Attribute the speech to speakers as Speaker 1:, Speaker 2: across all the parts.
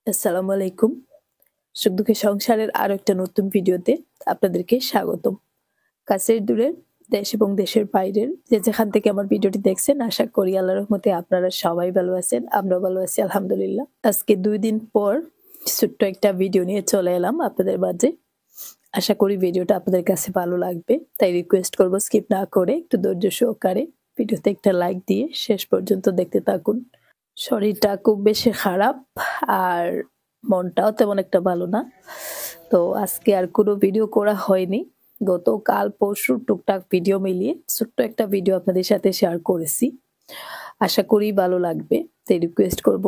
Speaker 1: আসসালামু আলাইকুম। সুখ দুঃখের সংসারের আরো একটা নতুন ভিডিওতে আপনাদেরকে স্বাগতম। কাছের দূরের, দেশ এবং দেশের বাইরের যে যেখান থেকে আমার ভিডিওটি দেখছেন আশা করি আল্লাহর রহমতে আপনারা সবাই ভালো আছেন। আমরাও ভালো আছি আলহামদুলিল্লাহ। আজকে ২ দিন পর ছোট্ট একটা ভিডিও নিয়ে চলে এলাম আপনাদের মাঝে। আশা করি ভিডিওটা আপনাদের কাছে ভালো লাগবে। তাই রিকোয়েস্ট করব স্কিপ না করে একটু ধৈর্য সহকারে ভিডিওতে একটা লাইক দিয়ে শেষ পর্যন্ত দেখতে থাকুন। শরীরটা খুব বেশি খারাপ আর মনটাও তেমন একটা ভালো না। তো আজকে আর কোনো ভিডিও করা হয়নি। গতকাল পরশু টুকটাক ভিডিও মিলিয়ে ছোট্ট একটা ভিডিও আপনাদের সাথে শেয়ার করেছি। আশা করি ভালো লাগবে। তাই রিকোয়েস্ট করব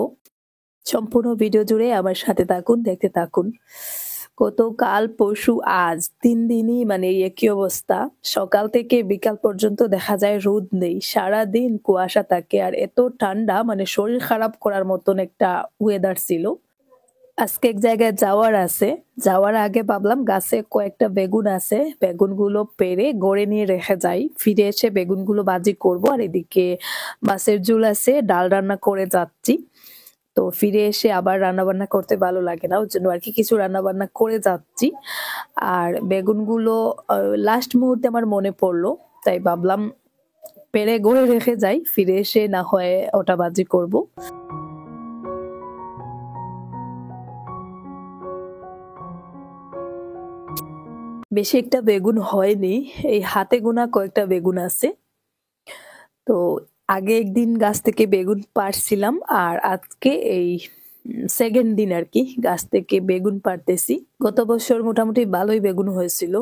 Speaker 1: সম্পূর্ণ ভিডিও জুড়ে আমার সাথে থাকুন, দেখতে থাকুন। গতকাল পরশু আজ ৩ দিনই মানে এই একই অবস্থা। সকাল থেকে বিকাল পর্যন্ত দেখা যায় রোদ নেই। সারাদিন কুয়াশা থাকে আর এত ঠান্ডা মানে শরীর খারাপ করার মতন একটা ওয়েদার ছিল। আজকে এক জায়গায় যাওয়ার আছে। যাওয়ার আগে ভাবলাম গাছে কয়েকটা বেগুন আছে। বেগুনগুলো পেড়ে গড়ে নিয়ে রেখে যাই। ফিরে এসে বেগুনগুলো ভাজি করব আর এদিকে মাছের ঝোল আছে, ডাল রান্না করে যাচ্ছি। তো ফিরে এসে আবার রান্নাবান্না করতে ভালো লাগে না। ওর জন্য আরকি কিছু রান্নাবান্না করে যাচ্ছি। আর বেগুনগুলো লাস্ট মুহূর্তে আমার মনে পড়লো। তাই ভাবলাম পেড়ে গড়ে রেখে যাই। ফিরে এসে না হয় ওটা ভাজি করব। বেশি একটা বেগুন হয়নি। এই হাতে গোনা কয়েকটা বেগুন আছে। তো আগে একদিন গাছ থেকে বেগুন পাড়ছিলাম আর আজকে এই সেকেন্ড দিন আরকি গাছ থেকে বেগুন পাড়তেছি। গত বছর মোটামুটি ভালোই বেগুন হয়েছিল।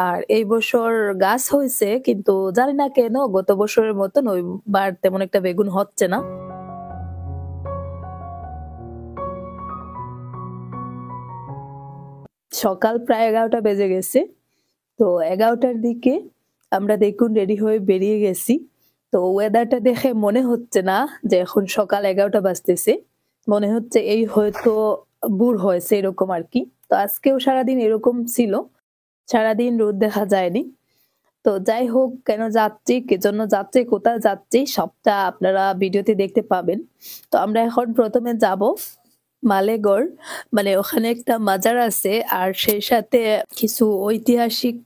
Speaker 1: আর এই বছর গাছ হয়েছে কিন্তু জানি না কেন গত বছরের মতন ওইবার তেমন একটা বেগুন হচ্ছে না। সকাল প্রায় ১১টা বেজে গেছে। তো ১১টার দিকে আমরা দেখুন রেডি হয়ে বেরিয়ে গেছি। তো ওয়েদারটা দেখে মনে হচ্ছে না যে এখন সকাল ১১টা বাজতেছে। মনে হচ্ছে এই হয়তো ভোর হয়েছে এরকম আরকি। তো আজকেও সারাদিন এরকম ছিল। সারাদিন রোদ দেখা যায়নি। তো যাই হোক কেন যাচ্ছি, কি জন্য যাচ্ছি, কোথায় যাচ্ছি সবটা আপনারা ভিডিওতে দেখতে পাবেন। তো আমরা এখন ১ম এ যাব মালেগড়। মানে ওখানে একটা মাজার আছে আর সেই সাথে কিছু ঐতিহাসিক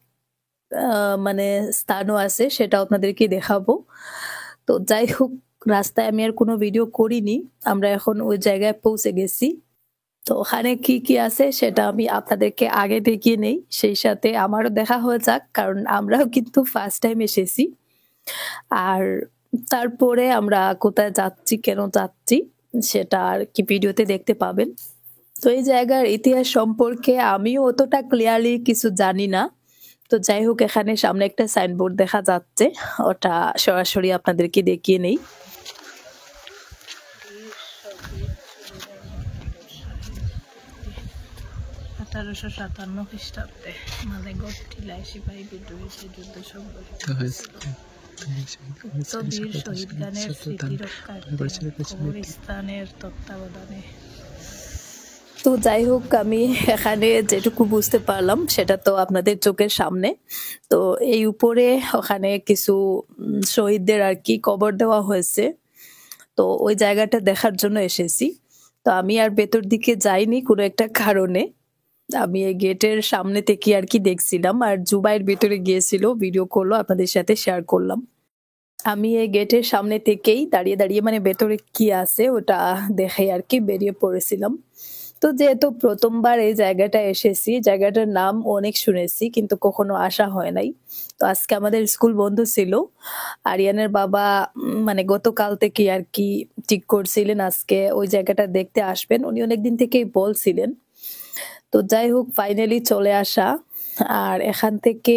Speaker 1: মানে স্থানও আছে সেটাও আপনাদেরকে দেখাবো। তো যাই হোক রাস্তায় আমি আর কোনো ভিডিও করিনি। আমরা এখন ওই জায়গায় পৌঁছে গেছি। তো ওখানে কি আছে সেটা আমি আপনাদেরকে আগে দেখিয়ে নেই। সেই সাথে আমারও দেখা হয়ে যাক কারণ আমরাও কিন্তু ফার্স্ট টাইম এসেছি। আর তারপরে আমরা কোথায় যাচ্ছি, কেন যাচ্ছি সেটা আর কি ভিডিওতে দেখতে পাবেন। তো এই জায়গার ইতিহাস সম্পর্কে আমিও অতটা ক্লিয়ারলি কিছু জানি না। তো যাই হোক এখানে সামনে একটা সাইনবোর্ড দেখা যাচ্ছে। ওটা সরাসরি আপনাদেরকে দেখিয়ে নেই। ১৮৫৭ খ্রিস্টাব্দে মালেগড় টিলায় সিপাহী বিদ্রোহীদের যুদ্ধ সংঘটিত হয়েছিল। উক্ত বীর শহীদগণের স্মৃতি রক্ষার্থে কবরস্থানের তত্ত্বাবধানে। তো যাই হোক আমি এখানে যেটুকু বুঝতে পারলাম সেটা তো আপনাদের চোখের সামনে। তো এই উপরে ওখানে কিছু শহীদদের আর কি কবর দেওয়া হয়েছে। তো ওই জায়গাটা দেখার জন্য এসেছি। তো আমি আর ভেতর দিকে যাইনি কোনো একটা কারণে। আমি এই গেটের সামনে থেকে আর কি দেখছিলাম আর জুবাইর ভেতরে গিয়েছিল ভিডিও করলো আপনাদের সাথে শেয়ার করলাম। আমি এই গেটের সামনে থেকেই দাঁড়িয়ে মানে ভেতরে কি আছে ওটা দেখে আর কি বেরিয়ে পড়েছিলাম। তো যেহেতু প্রথমবার এই জায়গাটায় এসেছি, জায়গাটার নাম অনেক শুনেছি কিন্তু কখনো আসা হয় নাই। তো আজকে আমাদের স্কুল বন্ধ ছিল। আরিয়ানের বাবা মানে গতকাল থেকে আর কি ঠিক করছিলেন আজকে ওই জায়গাটা দেখতে আসবেন। উনি অনেকদিন থেকেই বলছিলেন। তো যাই হোক ফাইনালি চলে আসা। আর এখান থেকে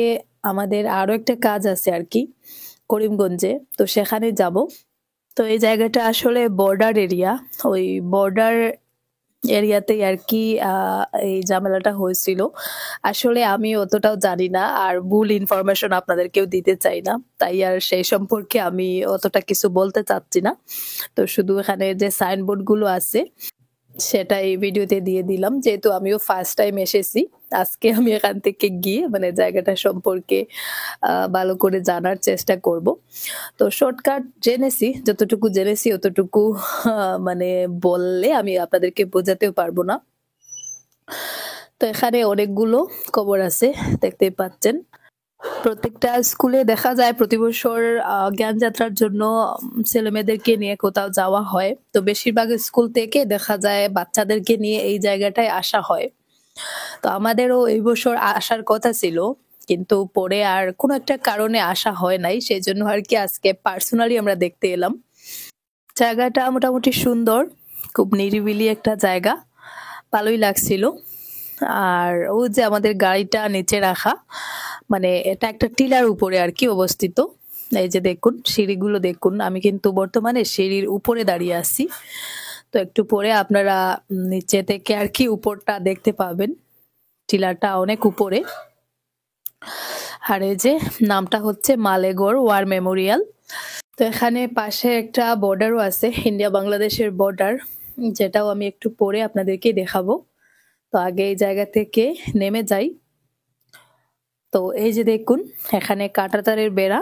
Speaker 1: আমাদের আরো একটা কাজ আছে আর কি করিমগঞ্জে। তো সেখানে যাব। তো এই জায়গাটা আসলে বর্ডার এরিয়া। ওই বর্ডার এরিয়াতেই আর কি এই ঝামেলাটা হয়েছিল। আসলে আমি অতটাও জানি না আর ভুল ইনফরমেশন আপনাদেরকেও দিতে চাই না। তাই আর সেই সম্পর্কে আমি অতটা কিছু বলতে চাচ্ছি না। তো শুধু এখানে যে সাইনবোর্ড গুলো আছে সেটা এই ভিডিওতে দিয়ে দিলাম, যেহেতু আমিও ফার্স্ট টাইম এসেছি। আজকে আমি এখান থেকে গিয়ে মানে জায়গাটা সম্পর্কে ভালো করে জানার চেষ্টা করব। তো শর্টকাট জেনেছি, যতটুকু জেনেছি অতটুকু মানে বললে আমি আপনাদেরকে বোঝাতেও পারবো না। তো এখানে অনেকগুলো কবর আছে, দেখতেই পাচ্ছেন। প্রত্যেকটা স্কুলে দেখা যায় প্রতি বছর জ্ঞান যাত্রার জন্য ছেলেমেয়েদেরকে নিয়ে কোথাও যাওয়া হয়। তো বেশিরভাগ স্কুল থেকে দেখা যায় বাচ্চাদেরকে নিয়ে এই জায়গাটায় আসা হয়। তো আমাদেরও এই বছর আসার কথা ছিল, কিন্তু পরে আর কোনো একটা কারণে আসা হয় নাই। সেজন্য আর কি আজকে পার্সোনালি আমরা দেখতে এলাম। জায়গাটা মোটামুটি সুন্দর, খুব নিরিবিলি একটা জায়গা, ভালোই লাগছিল। আর ওই যে আমাদের গাড়িটা নিচে রাখা, মানে এটা একটা টিলার উপরে আর কি অবস্থিত। এই যে দেখুন সিঁড়িগুলো দেখুন, আমি কিন্তু বর্তমানে সিঁড়ির উপরে দাঁড়িয়ে আছি। তো একটু পরে আপনারা নিচে থেকে আর কি উপরটা দেখতে পাবেন, টিলাটা অনেক উপরে। আর এই যে নামটা হচ্ছে মালেগড় ওয়ার মেমোরিয়াল। তো এখানে পাশে একটা বর্ডারও আছে, ইন্ডিয়া বাংলাদেশের বর্ডার, যেটাও আমি একটু পরে আপনাদেরকে দেখাবো। তো আগে এই জায়গা থেকে নেমে যাই। তো এই যে দেখুন এখানে কাঁটাতারের বেড়া।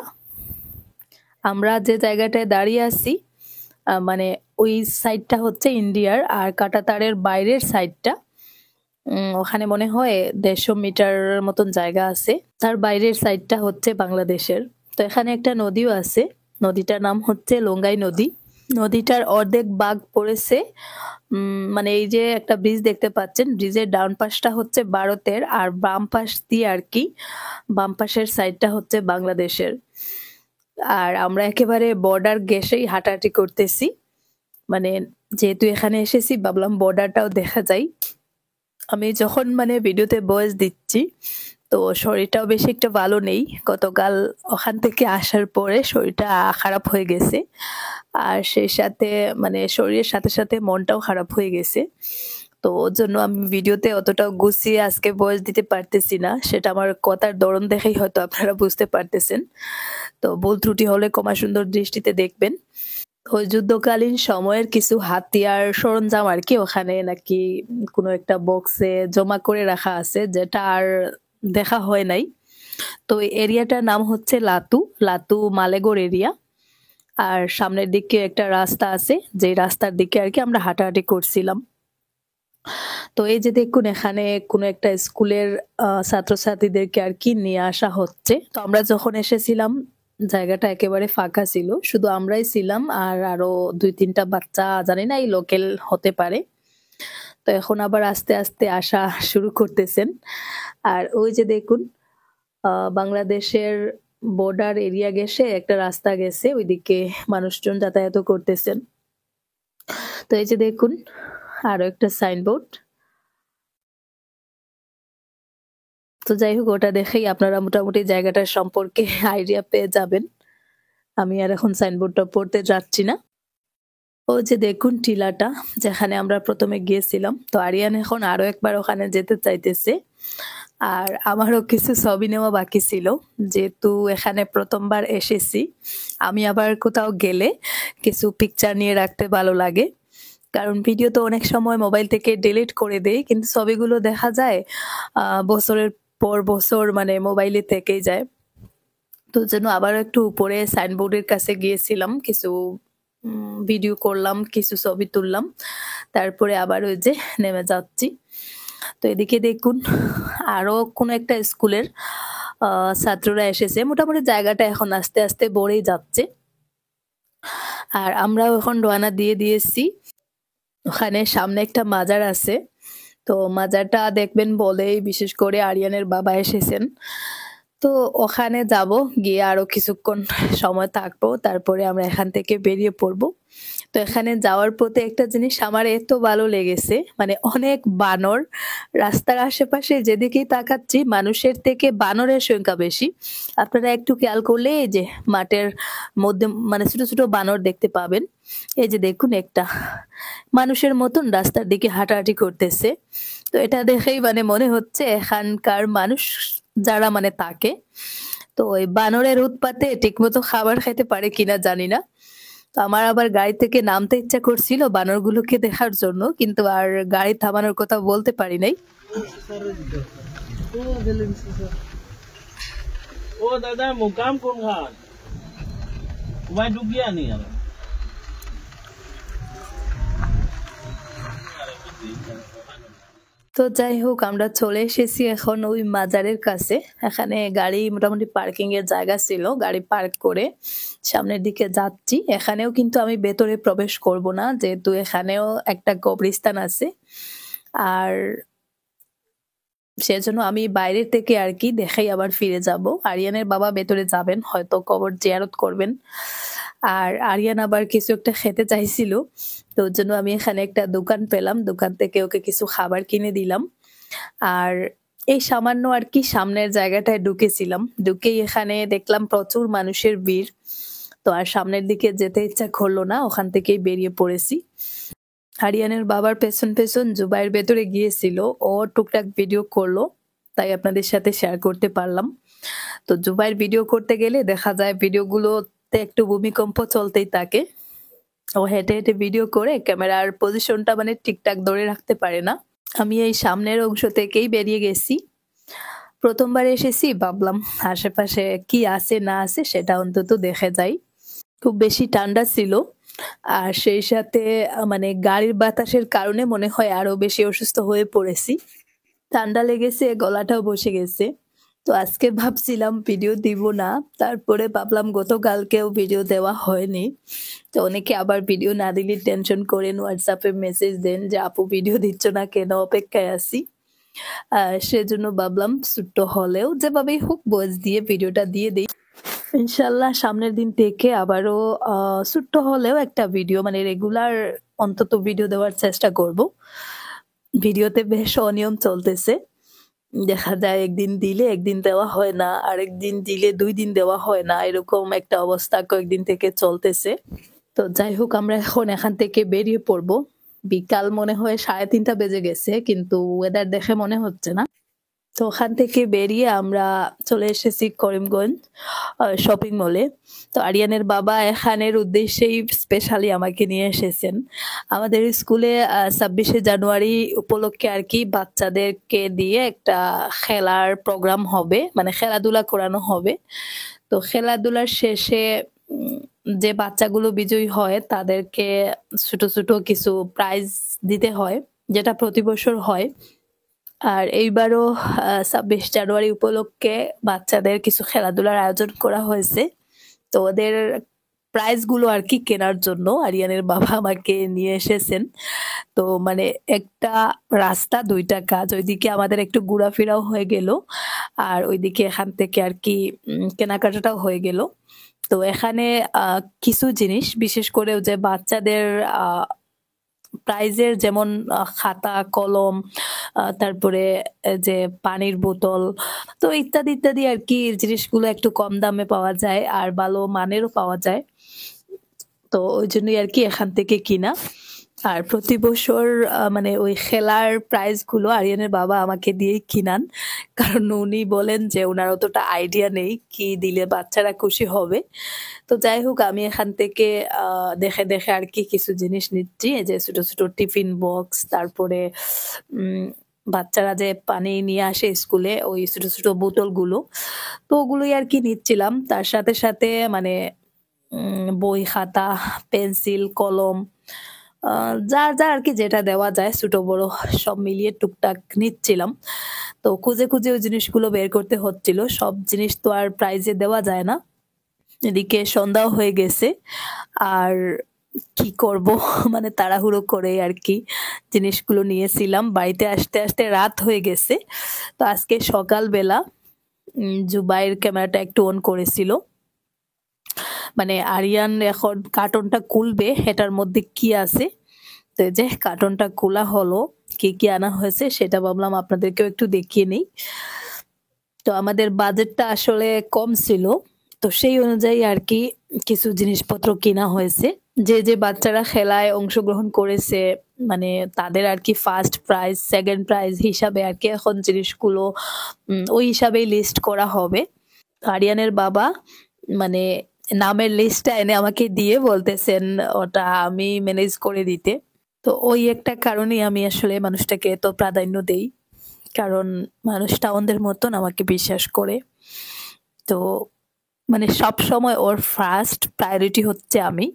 Speaker 1: আমরা যে জায়গাটায় দাঁড়িয়ে আছি মানে ওই সাইডটা হচ্ছে ইন্ডিয়ার, আর কাঁটাতারের বাইরের সাইডটা ওখানে মনে হয় 150 মিটার মতন জায়গা আছে, তার বাইরের সাইডটা হচ্ছে বাংলাদেশের। তো এখানে একটা নদীও আছে, নদীটার নাম হচ্ছে লঙ্গাই নদী। নদীটার অর্ধেক ভাগ পড়েছে মানে এই যে একটা ব্রিজ দেখতে পাচ্ছেন, ব্রিজের ডাউন পাশটা হচ্ছে ভারতের, আর বাম পাশ দিয়ে আর কি বাম পাশের সাইডটা হচ্ছে বাংলাদেশের। আর আমরা একেবারে বর্ডার ঘেঁষেই হাঁটাহাঁটি করতেছি, মানে যেহেতু এখানে এসেছি ভাবলাম বর্ডারটাও দেখা যায়। আমি যখন মানে ভিডিওতে ভয়েস দিচ্ছি তো শরীরটাও বেশি একটা ভালো নেই, গতকাল ওখান থেকে আসার পরে শরীরটা খারাপ হয়ে গেছে, আর সেই সাথে মানে শরীরের সাথে সাথে মনটাও খারাপ হয়ে গেছে। তো ওর জন্য আমি ভিডিওতে অতটা গুছিয়ে আজকে ভয়েস দিতে পারতেছি না, সেটা আমার কথার ধরন দেখেই হয়তো আপনারা বুঝতে পারতেছেন। তো ভুল ত্রুটি হলে ক্ষমা সুন্দর দৃষ্টিতে দেখবেন। ওই যুদ্ধকালীন সময়ের কিছু হাতিয়ার সরঞ্জাম আর কি ওখানে নাকি কোনো একটা বক্সে জমা করে রাখা আছে, যেটা আর দেখা হয় নাই। তো এই এরিয়াটার নাম হচ্ছে লাতু, লাতু মালেগড় এরিয়া। আর সামনের দিকে একটা রাস্তা আছে, যে রাস্তার দিকে আর কি আমরা হাঁটাহাঁটি করছিলাম। তো এই যে দেখুন এখানে কোনো একটা স্কুলের ছাত্রছাত্রীদেরকে আর কি নিয়ে আসা হচ্ছে। তো আমরা যখন এসেছিলাম জায়গাটা একেবারে ফাঁকা ছিল, শুধু আমরাই ছিলাম আর আরো 2-3টা বাচ্চা, জানি না এই লোকাল হতে পারে। তো এখন আবার আস্তে আস্তে আসা শুরু করতেছেন। আর ওই যে দেখুন বাংলাদেশের বর্ডার এরিয়া গেছে একটা রাস্তা গেছে, ওইদিকে মানুষজন যাতায়াত করতেছেন। তো এই যে দেখুন আরো একটা সাইনবোর্ড। তো যাই হোক ওটা দেখেই আপনারা মোটামুটি জায়গাটার সম্পর্কে আইডিয়া পেয়ে যাবেন। আমি আর এখন সাইনবোর্ডটা পড়তে যাচ্ছি না। ও যে দেখুন টিলাটা যেখানে আমরা প্রথমে গিয়েছিলাম, তো আরিয়ান এখন আরো একবার ওখানে যেতে চাইতেছে। আর আমারও কিছু ছবি নেওয়া বাকি ছিল, যেহেতু এখানে প্রথমবার এসেছি। আমি আবার কোথাও গেলে কিছু পিকচার নিয়ে রাখতে ভালো লাগে, কারণ ভিডিও তো অনেক সময় মোবাইল থেকে ডিলিট করে দেই, কিন্তু ছবিগুলো দেখা যায় বছরের পর বছর মানে মোবাইলে থেকেই যায়। তো যেন আবার একটু উপরে সাইনবোর্ডের কাছে গিয়েছিলাম, কিছু ভিডিও করলাম, কিছু ছবি তুললাম, তারপরে আবার ওই যে নেমে যাচ্ছি। তো এদিকে দেখুন আরো কোন একটা স্কুলের ছাত্ররা এসেছে, মোটামুটি জায়গাটা এখন আস্তে আস্তে ভরেই যাচ্ছে। আর আমরাও এখন রওনা দিয়ে দিয়েছি। ওখানে সামনে একটা মাজার আছে, তো মাজারটা দেখবেন বলেই বিশেষ করে আরিয়ানের বাবা এসেছেন। তো ওখানে যাব, গিয়ে আরো কিছুক্ষণ সময় থাকবো, তারপরে আমরা এখান থেকে বেরিয়ে পড়বো। তো এখানে যাওয়ার পথে একটা জিনিস আমার এত ভালো লেগেছে, মানে অনেক বানর রাস্তার আশেপাশে, যেদিকেই তাকাচ্ছি মানুষের থেকে বানরের সংখ্যা বেশি। আপনারা একটু খেয়াল করলে এই যে মাঠের মধ্যে মানে ছোট ছোট বানর দেখতে পাবেন। এই যে দেখুন একটা মানুষের মতন রাস্তার দিকে হাঁটাহাঁটি করতেছে। তো এটা দেখেই মানে মনে হচ্ছে এখানকার মানুষ যারা মানে থাকে, তো ওই বানরের উৎপাতে ঠিকমতো খাবার খাইতে পারে কিনা জানি না। তো তো আমার আবার গাড়ি থেকে নামতে ইচ্ছা করছিল বানরগুলোকে দেখার জন্য, কিন্তু আর গাড়ি থামানোর কথা বলতে পারি নাই।
Speaker 2: ও দাদা মুকাম কোন ঘাট তোমায় ডুবিয়া নি আর
Speaker 1: তো যাই হোক, আমরা চলে এসেছি এখন ওই মাজারের কাছে। এখানে গাড়ি মোটামুটি পার্কিং এর জায়গা ছিল, গাড়ি পার্ক করে সামনের দিকে যাচ্ছি। এখানেও কিন্তু আমি ভেতরে প্রবেশ করব না, যেহেতু এখানেও একটা কবরস্থান আছে, আর সেজন্য আমি বাইরে থেকে আর কি দেখাই আবার ফিরে যাব। আরিয়ানের বাবা ভেতরে যাবেন, হয়তো কবর জিয়ারত করবেন। আর আরিয়ান আবার কিছু একটা খেতে চাইছিল, তো ওর জন্য আমি এখানে একটা দোকান পেলাম, দোকান থেকে ওকে কিছু খাবার কিনে দিলাম। আর এই সামান্য আর কি সামনের জায়গাটায় ঢুকেছিলাম, ঢুকেই এখানে দেখলাম প্রচুর মানুষের ভিড়। তো আর সামনের দিকে যেতে ইচ্ছা করলো না, ওখান থেকেই বেরিয়ে পড়েছি। আরিয়ানের বাবার পেছন পেছন জুবাইয়ের ভেতরে গিয়েছিল, ও টুকটাক ভিডিও করলো, তাই আপনাদের সাথে শেয়ার করতে পারলাম। তো জুবাইয়ের ভিডিও করতে গেলে দেখা যায় ভিডিওগুলোতে একটু ভূমিকম্প চলতেই থাকে। ও হেঁটে হেঁটে ভিডিও করে ক্যামেরার পজিশনটা মানে ঠিকঠাক ধরে রাখতে পারে না। আমি এই সামনের অংশ থেকেই বেরিয়ে গেছি। প্রথমবার এসেছি, ভাবলাম আশেপাশে কি আছে না আছে সেটা অন্তত দেখে যাই। খুব বেশি ঠান্ডা ছিল, আর সেই সাথে মানে গাড়ির বাতাসের কারণে মনে হয় আরো বেশি অসুস্থ হয়ে পড়েছি। ঠান্ডা লেগেছে, গলাটাও বসে গেছে। তো আজকে ভাবছিলাম ভিডিও দিব না, তারপরে ভাবলাম গতকালকেও ভিডিও দেওয়া হয়নি। তো অনেকে আবার ভিডিও না দিলে টেনশন করেন, হোয়াটসঅ্যাপে মেসেজ দেন যে আপু ভিডিও দিচ্ছ না কেন, অপেক্ষায় আছি। সেজন্য ভাবলাম ছোট্ট হলেও যেভাবেই হোক ভয়েস দিয়ে ভিডিওটা দিয়ে দিই। ইনশাল্লাহ সামনের দিন থেকে আবারও ছোট্ট হলেও একটা ভিডিও মানে রেগুলার অন্তত ভিডিও দেওয়ার চেষ্টা করব। ভিডিওতে বেশ অনিয়ম চলতেছে, দেখা যায় একদিন দিলে একদিন দেওয়া হয় না, আরেকদিন দিলে 2 দিন দেওয়া হয় না, এরকম একটা অবস্থা কয়েকদিন থেকে চলতেছে। তো যাই হোক, আমরা এখন এখান থেকে বেরিয়ে পড়বো। বিকাল মনে হয় 3:30 বেজে গেছে, কিন্তু ওয়েদার দেখে মনে হচ্ছে না। তো ওখান থেকে বেরিয়ে আমরা চলে এসেছি করিমগঞ্জ শপিং মলে। তো আরিয়ানের বাবা এখানের উদ্দেশ্যেই স্পেশালি আমাকে নিয়ে এসেছেন। আমাদের স্কুলে 26শে জানুয়ারি উপলক্ষে আর কি বাচ্চাদেরকে দিয়ে একটা খেলার প্রোগ্রাম হবে, মানে খেলাধুলা করানো হবে। তো খেলাধুলার শেষে যে বাচ্চাগুলো বিজয়ী হয় তাদেরকে ছোট ছোট কিছু প্রাইজ দিতে হয়, যেটা প্রতি বছর হয়। আর এইবারও 26 জানুয়ারি উপলক্ষে বাচ্চাদের কিছু খেলাধুলার আয়োজন করা হয়েছে। তো ওদের প্রাইজ গুলো আর কি কেনার জন্য আরিয়ানের বাবা আমাকে নিয়ে এসেছেন। তো মানে একটা রাস্তা 2টা কাজ, ওইদিকে আমাদের একটু ঘোরাফেরাও হয়ে গেল, আর ওইদিকে এখান থেকে আর কি কেনাকাটাটাও হয়ে গেল। তো এখানে কিছু জিনিস বিশেষ করে যে বাচ্চাদের প্রাইজের, যেমন খাতা কলম, তারপরে যে পানির বোতল, তো ইত্যাদি ইত্যাদি আর কি জিনিসগুলো একটু কম দামে পাওয়া যায় আর ভালো মানেরও পাওয়া যায়। তো ওই জন্যই আর কি এখান থেকে কিনা। আর প্রতি বছর মানে ওই খেলার প্রাইজ গুলো আরিয়ানের বাবা আমাকে দিয়েই কিনান, কারণ উনি বলেন যে ওনার অতটা আইডিয়া নেই কি দিলে বাচ্চারা খুশি হবে। তো যাই হোক, আমি এখান থেকে দেখে দেখে আর কি কিছু জিনিস নিচ্ছি, এই যে ছোট ছোট টিফিন বক্স, তারপরে বাচ্চারা যে পানি নিয়ে আসে স্কুলে ওই ছোট ছোট বোতল গুলো, তো ওগুলোই আর কি নিচ্ছিলাম। তার সাথে সাথে মানে বই খাতা পেন্সিল কলম, যার যার আর কি যেটা দেওয়া যায় ছোট বড় সব মিলিয়ে টুকটাক নিচ্ছিলাম। তো খুঁজে খুঁজে ওই জিনিসগুলো বের করতে হচ্ছিল, সব জিনিস তো আর প্রাইজে দেওয়া যায় না। এদিকে সন্ধ্যাও হয়ে গেছে, আর কি করব মানে তাড়াহুড়ো করে আর কি জিনিসগুলো নিয়েছিলাম। বাড়িতে আসতে আসতে রাত হয়ে গেছে। তো আজকে সকালবেলা জুবাইর ক্যামেরাটা একটু অন করেছিল, মানে আরিয়ান এখন কার্টনটা খুলবে এটার মধ্যে কি আছে। তো এই যে কার্টনটা খোলা হলো, কি কি আনা হয়েছে সেটা ভাবলাম আপনাদেরকেও একটু দেখিয়ে নেই। তো আমাদের বাজেটটা আসলে কম ছিল, তো সেই অনুযায়ী আর কি কিছু জিনিসপত্র কিনা হয়েছে। যে যে বাচ্চারা খেলায় অংশগ্রহণ করেছে মানে তাদের আর কি ফার্স্ট প্রাইজ সেকেন্ড প্রাইজ হিসাবে আর কি এখন জিনিসগুলো ওই হিসাবেই লিস্ট করা হবে। আরিয়ানের বাবা মানে নামের লিস্টটা এনে আমাকে দিয়ে বলতেছেন ওটা আমি ম্যানেজ করে দিতে। তো ওই একটা কারণেই আমি আসলে মানুষটাকে এত প্রাধান্য দেই, কারণ মানুষটা অন্ধের মতন আমাকে বিশ্বাস করে। তো মানে সব সময় ওর ফার্স্ট প্রায়োরিটি হচ্ছে আমি।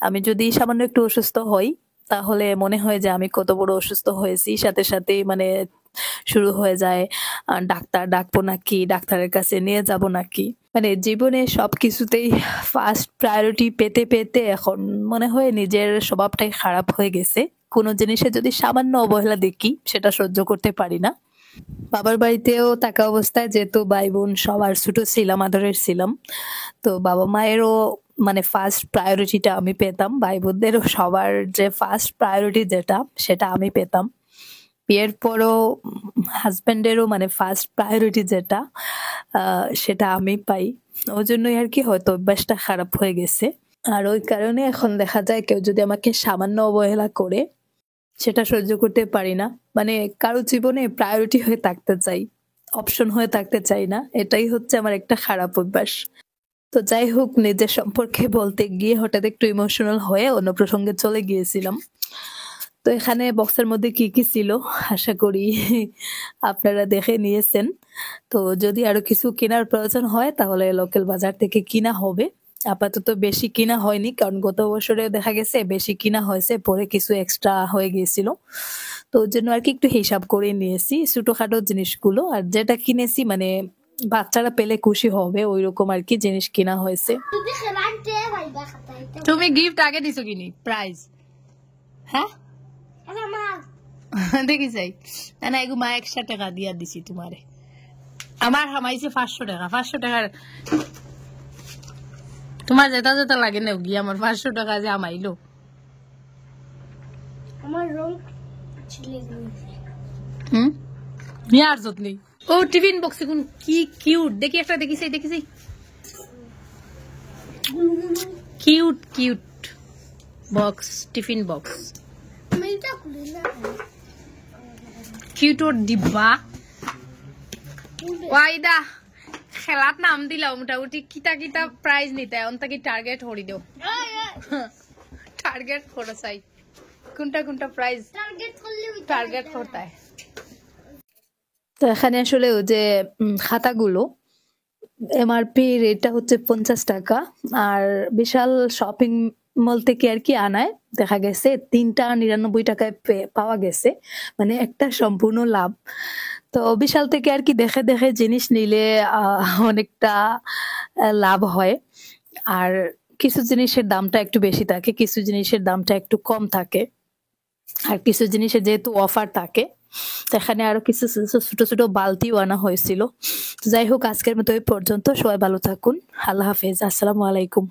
Speaker 1: আমি যদি সামান্য একটু অসুস্থ হই তাহলে মনে হয় যে আমি কত বড় অসুস্থ হয়েছি, সাথে সাথেই মানে শুরু হয়ে যায় ডাক্তার ডাকবো নাকি, ডাক্তারের কাছে নিয়ে যাব নাকি। মানে জীবনে সবকিছুতেই ফার্স্ট প্রায়োরিটি পেতে পেতে এখন মনে হয় নিজের স্বভাবটাই খারাপ হয়ে গেছে। কোনো জিনিসে যদি সামান্য অবহেলা দেখি সেটা সহ্য করতে পারি না। বাবার বাড়িতেও থাকা অবস্থায় যেহেতু ভাই বোন সবার ছোট ছিলাম, আদরের ছিলাম, তো বাবা মায়েরও মানে ফার্স্ট প্রায়োরিটিটা আমি পেতাম, ভাই বোনদেরও সবার যে ফার্স্ট প্রায়োরিটি যেটা সেটা আমি পেতাম। বিয়ের পরও হাজব্যান্ডেরও মানে ফার্স্ট প্রায়োরিটি যেটা সেটা আমি পাই। ওই জন্যই আর কি হয়তো অভ্যাসটা খারাপ হয়ে গেছে। আর ওই কারণে এখন দেখা যায় কেউ যদি আমাকে সামান্য অবহেলা করে সেটা সহ্য করতে পারি না। মানে কারো জীবনে প্রায়োরিটি হয়ে থাকতে চাই, অপশন হয়ে থাকতে চাই না। এটাই হচ্ছে আমার একটা খারাপ অভ্যাস। তো যাই হোক, নিজের সম্পর্কে বলতে গিয়ে হঠাৎ একটু ইমোশনাল হয়ে অন্য প্রসঙ্গে চলে গিয়েছিলাম। তো এখানে বক্সের মধ্যে কি কি ছিল আশা করি আপনারা দেখে নিয়েছেন। তো যদি আরো কিছু কেনার প্রয়োজন হয় তাহলে লোকাল বাজার থেকে কিনা হবে। আপাতত বেশি কিনা হয়নি, কারণ গত বছরে দেখা গেছে বেশি কিনা হয়েছে, পরে কিছু এক্সট্রা হয়ে গিয়েছিল। তো ওর জন্য আর কি একটু হিসাব করে নিয়েছি ছোটখাটো জিনিসগুলো, আর যেটা কিনেছি মানে বাচ্চারা পেলে খুশি হবে ওইরকম আর কি জিনিস কিনা হয়েছে। তুমি গিফট আগে দিছো কিনি প্রাইজ? হ্যাঁ দেখি যাই না, এগু মা 100 টাকা দিয়া দিছি তোমারে। আমার হামাইছে 500 টাকা। 500 টাকার তোমার যেটা যেটা লাগে না গিয়ে আমার 500 টাকা যে আমাইলো। আমার রং নিয়ার যতনি ও টিফিন বক্সে কোন কি কিউট দেখি একটা দেখিছে cute cute box, tiffin box cute ওর ডিব্বা ওয়াইদা খেলাত নাম দিলাম মোটামুটি কিতা কিতা প্রাইজ নিতে অন্ত কি টার্গেট হরি দেও টার্গেট করে চাই কোনটা কোনটা প্রাইজ টার্গেট করতে। তো এখানে আসলে ওই যে খাতাগুলো এমআরপি রেটটা হচ্ছে 50 টাকা, আর বিশাল শপিং মল থেকে আর কি আনায় দেখা গেছে 3টা 99 টাকায় পাওয়া গেছে, মানে একটা সম্পূর্ণ লাভ। তো বিশাল থেকে আর কি দেখে দেখে জিনিস নিলে অনেকটা লাভ হয়। আর কিছু জিনিসের দামটা একটু বেশি থাকে, কিছু জিনিসের দামটা একটু কম থাকে, আর কিছু জিনিসের যেহেতু অফার থাকে। এখানে আরো কিছু ছোট ছোট বালতিও আনা হয়েছিল। যাই হোক, আজকের মতো এই পর্যন্ত। সবাই ভালো থাকুন। আল্লাহ হাফেজ। আসসালামু আলাইকুম।